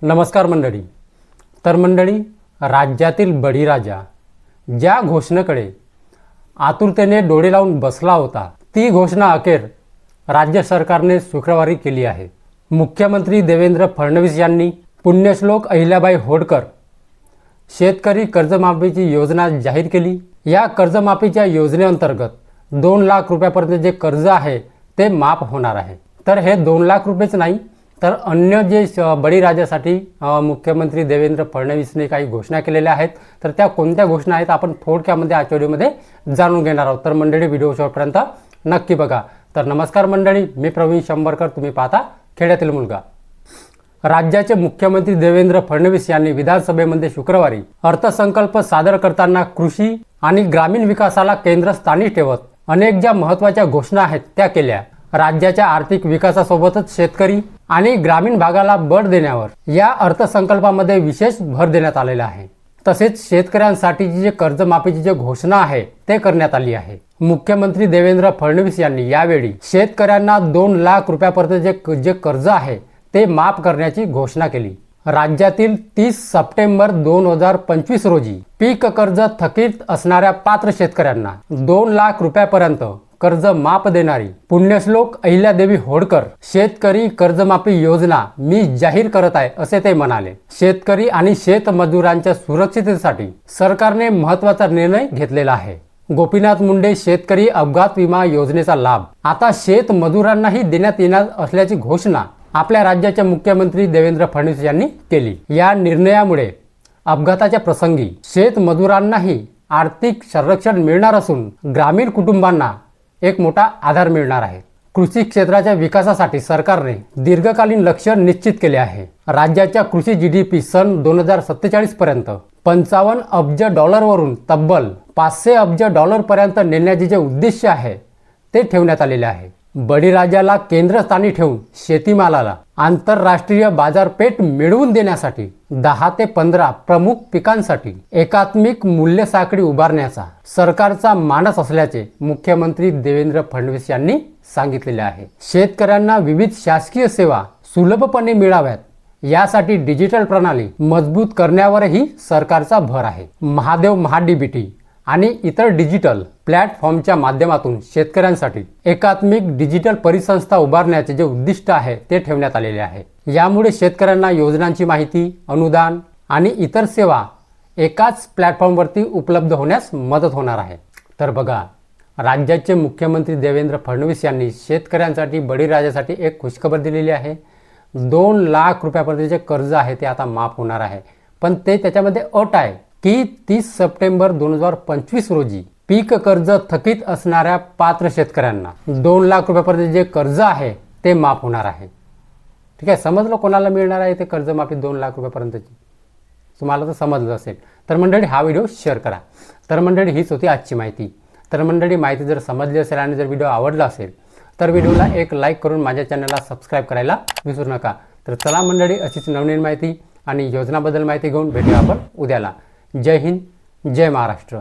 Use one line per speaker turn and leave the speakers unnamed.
नमस्कार मंडळी. तर मंडळी, राज्यातील बळीराजा ज्या घोषणेकडे आतुरतेने डोळे लावून बसला होता, ती घोषणा अखेर राज्य सरकारने शुक्रवारी केली आहे. मुख्यमंत्री देवेंद्र फडणवीस यांनी पुण्यश्लोक अहिल्याबाई होळकर शेतकरी कर्जमाफीची योजना जाहीर केली. या कर्जमाफीच्या योजनेअंतर्गत 2 लाख रुपयापर्यंत जे कर्ज आहे ते माफ होणार आहे. तर हे 2 लाख रुपयेच नाही, तर अन्य जे बळीराजासाठी मुख्यमंत्री देवेंद्र फडणवीसने काही घोषणा केलेल्या आहेत. तर त्या कोणत्या घोषणा आहेत आपण थोडक्यामध्ये आजच्या व्हिडिओमध्ये जाणून घेणार आहोत. तर मंडळी, व्हिडिओ शेवटपर्यंत नक्की बघा. तर नमस्कार मंडळी, मी प्रवीण शंभरकर, तुम्ही पाहता खेड्यातील मुलगा. राज्याचे मुख्यमंत्री देवेंद्र फडणवीस यांनी विधानसभेमध्ये शुक्रवारी अर्थसंकल्प सादर करताना कृषी आणि ग्रामीण विकासाला केंद्रस्थानी ठेवत अनेक ज्या महत्त्वाच्या घोषणा आहेत त्या केल्या. राज्याच्या आर्थिक विकासासोबतच शेतकरी आणि ग्रामीण भागाला बळ देण्यावर या अर्थसंकल्पामध्ये विशेष भर देण्यात आलेला आहे. तसेच शेतकऱ्यांसाठीची जे कर्जमाफीची जी घोषणा आहे ते करण्यात आली आहे. मुख्यमंत्री देवेंद्र फडणवीस यांनी यावेळी शेतकऱ्यांना 2 लाख रुपयापर्यंत जे कर्ज आहे ते माफ करण्याची घोषणा केली. राज्यातील 30 सप्टेंबर 2025 रोजी पीक कर्ज थकीत असणाऱ्या पात्र शेतकऱ्यांना 2 लाख रुपयापर्यंत कर्ज माफ देणारी पुण्यश्लोक अहिल्यादेवी होळकर शेतकरी कर्जमाफी योजना मी जाहीर करत आहे, असे ते म्हणाले. शेतकरी आणि शेतमजुरांच्या सुरक्षिततेसाठी सरकारने महत्त्वाचा निर्णय घेतलेला आहे. गोपीनाथ मुंडे शेतकरी अपघात विमा योजनेचा लाभ आता शेतमजुरांनाही देण्यात येणार असल्याची घोषणा आपल्या राज्याचे मुख्यमंत्री देवेंद्र फडणवीस यांनी केली. या निर्णयामुळे अपघाताच्या प्रसंगी शेतमजुरांनाही आर्थिक संरक्षण मिळणार असून ग्रामीण कुटुंबांना एक मोठा आधार मिळणार आहे. कृषी क्षेत्राच्या विकासासाठी सरकारने दीर्घकालीन लक्ष्य निश्चित केले आहे. राज्याच्या कृषी जीडीपी सन 2047 पर्यंत 55 अब्ज डॉलरवरून तब्बल 500 अब्ज डॉलरपर्यंत नेण्याचे जे उद्दिष्ट आहे ते ठेवण्यात आलेले आहे. बळीराजाला केंद्रस्थानी ठेवून शेतीमालाला आंतरराष्ट्रीय बाजारपेठ मिळवून देण्यासाठी 10 ते 15 प्रमुख पिकांसाठी एकात्मिक मूल्य साखळी उभारण्याचा सरकारचा मानस असल्याचे मुख्यमंत्री देवेंद्र फडणवीस यांनी सांगितलेले आहे. शेतकऱ्यांना विविध शासकीय सेवा सुलभपणे मिळाव्यात यासाठी डिजिटल प्रणाली मजबूत करण्यावरही सरकारचा भर आहे. महादेव महाडीबीटी आणि इतर डिजिटल प्लॅटफॉर्मच्या माध्यमातून शेतकऱ्यांसाठी एकात्मिक डिजिटल परिसंस्था उभारण्याचे जे उद्दिष्ट आहे ते ठेवण्यात आलेले आहे. यामुळे शेतकऱ्यांना योजनांची माहिती, अनुदान आणि इतर सेवा एकाच प्लॅटफॉर्मवरती उपलब्ध होण्यास मदत होणार आहे. तर बघा, राज्याचे मुख्यमंत्री देवेंद्र फडणवीस यांनी शेतकऱ्यांसाठी बळीराजासाठी एक खुशखबर दिलेली आहे. 2 लाख रुपयापर्यंत जे कर्ज आहे ते आता माफ होणार आहे. पण ते त्याच्यामध्ये अट आहे की 30 सप्टेंबर 2025 रोजी पीक कर्ज थकीत असणाऱ्या पात्र शेतकऱ्यांना 2 लाख रुपयापर्यंत जे कर्ज आहे ते माफ होणार आहे. ठीक आहे, समजलं कोणाला मिळणार आहे ते कर्जमाफी 2 लाख रुपयापर्यंतची? तुम्हाला तर समजलं असेल. तर मंडळी, हा व्हिडिओ शेअर करा. तर मंडळी, हीच होती आजची माहिती. तर मंडळी, माहिती जर समजली असेल आणि जर व्हिडिओ आवडला असेल तर व्हिडिओला एक लाईक करून माझ्या चॅनलला सबस्क्राईब करायला विसरू नका. तर चला मंडळी, अशीच नवनवीन माहिती आणि योजनाबद्दल माहिती घेऊन भेटूया आपण उद्याला. जय हिंद, जय महाराष्ट्र.